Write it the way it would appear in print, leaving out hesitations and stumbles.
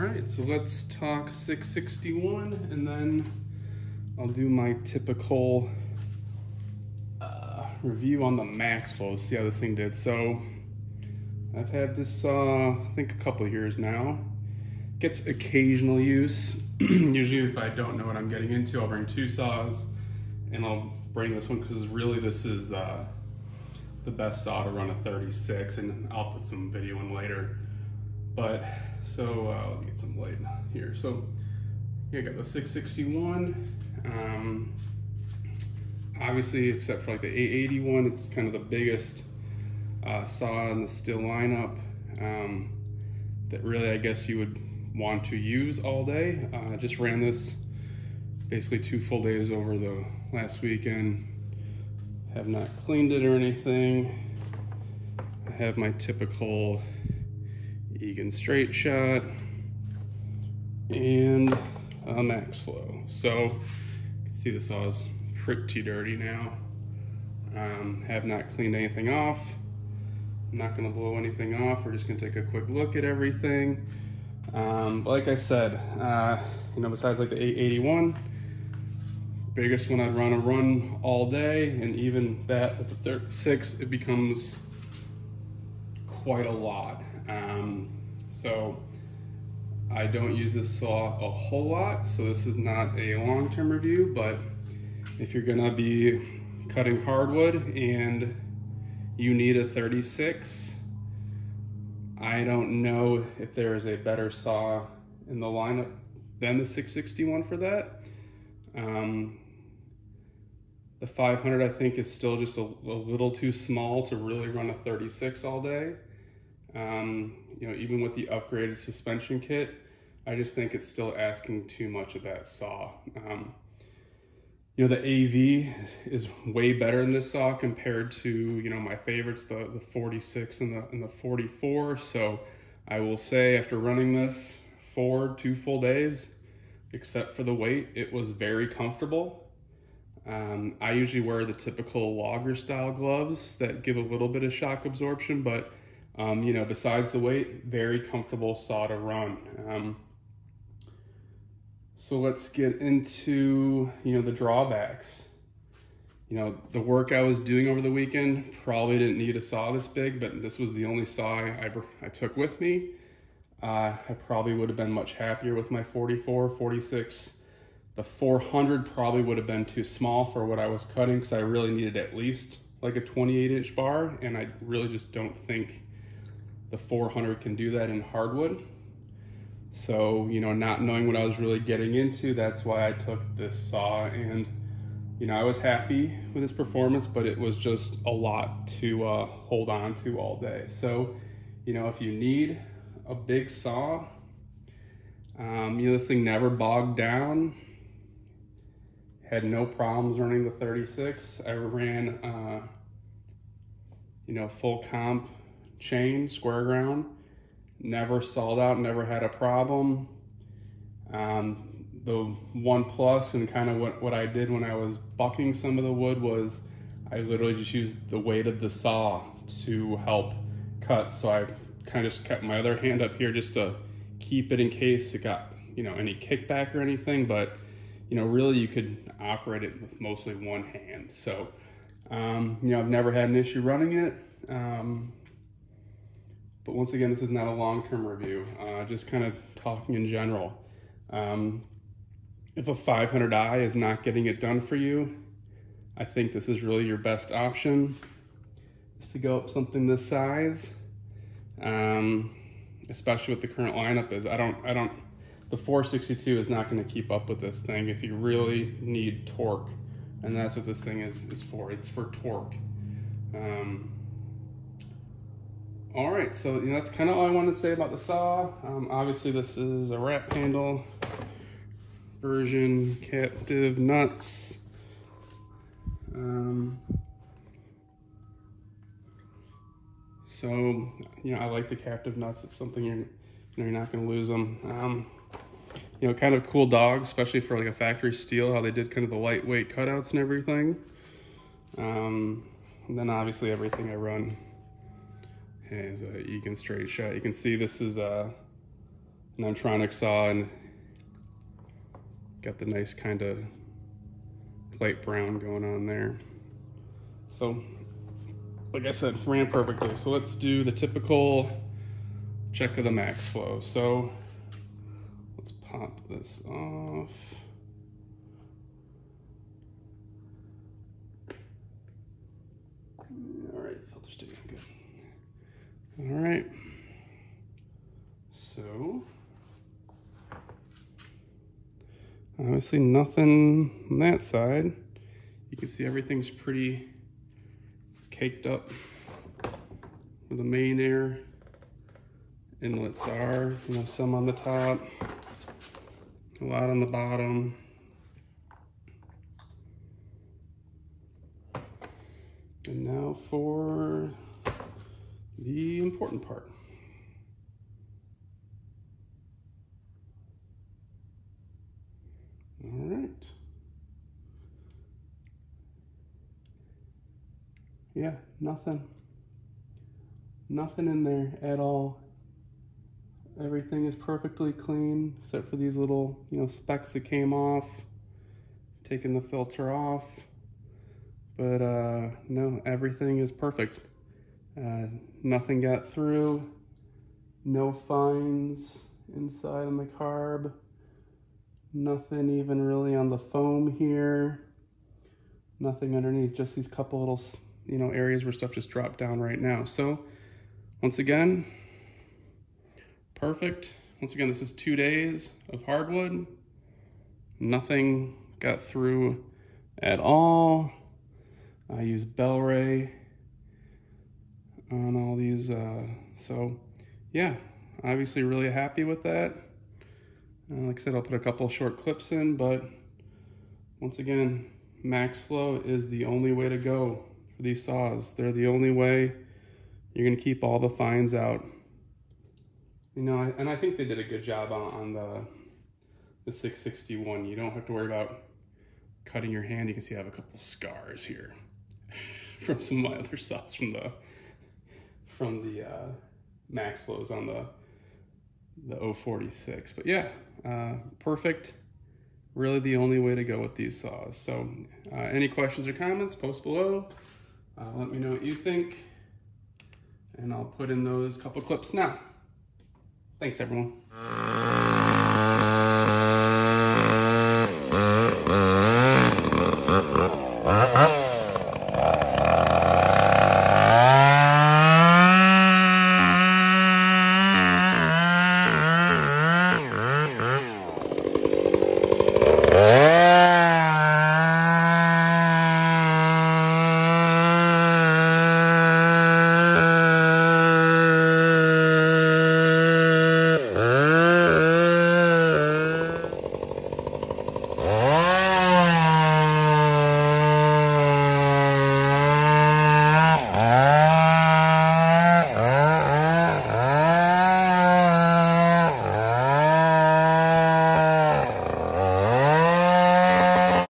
right, so let's talk 661 and then I'll do my typical review on the MaxFlow, see how this thing did. So I've had this I think a couple of years now. Gets occasional use. Usually if I don't know what I'm getting into, I'll bring two saws and I'll bring this one because really this is the best saw to run a 36, and I'll put some video in later. But so let me get some light here. So yeah, I got the 661. Obviously, except for like the 881, it's kind of the biggest saw in the Stihl lineup that really I guess you would want to use all day. I just ran this basically 2 full days over the last weekend. Have not cleaned it or anything. I have my typical Egan Straightshot and a MaxFlow. So you can see the saw is pretty dirty now. Have not cleaned anything off. I'm not gonna blow anything off. We're just gonna take a quick look at everything. Like I said, you know, besides like the 881, biggest one I'd run all day, and even that with the 36, it becomes quite a lot. So I don't use this saw a whole lot, so this is not a long-term review, but if you're gonna be cutting hardwood and you need a 36, I don't know if there is a better saw in the lineup than the 661 for that. The 500 I think is still just a little too small to really run a 36 all day. You know, even with the upgraded suspension kit, I just think it's still asking too much of that saw. You know, the AV is way better in this saw compared to, you know, my favorites, the 46 and the 44. So I will say, after running this for 2 full days, except for the weight, it was very comfortable. I usually wear the typical logger style gloves that give a little bit of shock absorption, but you know, besides the weight, very comfortable saw to run. So let's get into, you know, the drawbacks. You know, the work I was doing over the weekend probably didn't need a saw this big, but this was the only saw I took with me. I probably would have been much happier with my 44, 46. The 400 probably would have been too small for what I was cutting, because I really needed at least like a 28-inch bar, and I really just don't think the 400 can do that in hardwood. So, you know, not knowing what I was really getting into, that's why I took this saw. And, you know, I was happy with its performance, but it was just a lot to hold on to all day. So, you know, if you need a big saw, you know, this thing never bogged down. Had no problems running the 36. I ran, you know, full comp chain, square ground. Never stalled out, never had a problem. The one plus and kind of what I did when I was bucking some of the wood was I literally just used the weight of the saw to help cut. So I kind of just kept my other hand up here just to keep it in case it got, you know, any kickback or anything. But, you know, really you could operate it with mostly one hand. So, you know, I've never had an issue running it. But once again, this is not a long-term review, just kind of talking in general. If a 500i is not getting it done for you, I think this is really your best option, is to go up something this size, especially with the current lineup. Is the 462 is not going to keep up with this thing if you really need torque, and that's what this thing is for. It's for torque. All right, so, you know, that's kind of all I wanted to say about the saw. Obviously, this is a wrap handle version, captive nuts. So, you know, I like the captive nuts. It's something you're not going to lose them. You know, kind of cool dog, especially for like a factory Stihl, how they did kind of the lightweight cutouts and everything. And then obviously everything I run is a Egan Straightshot. You can see this is an Untronic saw and got the nice kind of light brown going on there. So, like I said, ran perfectly. So let's do the typical check of the MaxFlow. So let's pop this off. All right, the filter's doing good. All right. So obviously nothing on that side. You can see everything's pretty caked up where the main air inlets are. You know, some on the top, a lot on the bottom. And now for the important part. All right. Yeah, nothing in there at all. Everything is perfectly clean except for these little, you know, specks that came off. Taking the filter off. But no, everything is perfect. Nothing got through. No fines inside on the carb. Nothing even really on the foam here. Nothing underneath, just these couple little, you know, areas where stuff just dropped down right now. So once again, perfect. Once again, this is 2 days of hardwood. Nothing got through at all. I use Bel-Ray on all these. So yeah, obviously really happy with that. Like I said, I'll put a couple short clips in, but once again, MaxFlow is the only way to go for these saws. They're the only way you're gonna keep all the fines out. You know, and I think they did a good job on the 661. You don't have to worry about cutting your hand. You can see I have a couple scars here from some of my other saws from the MaxFlows on the 046. But yeah, perfect. Really the only way to go with these saws. So any questions or comments, post below. Let me know what you think, and I'll put in those couple clips now. Thanks, everyone.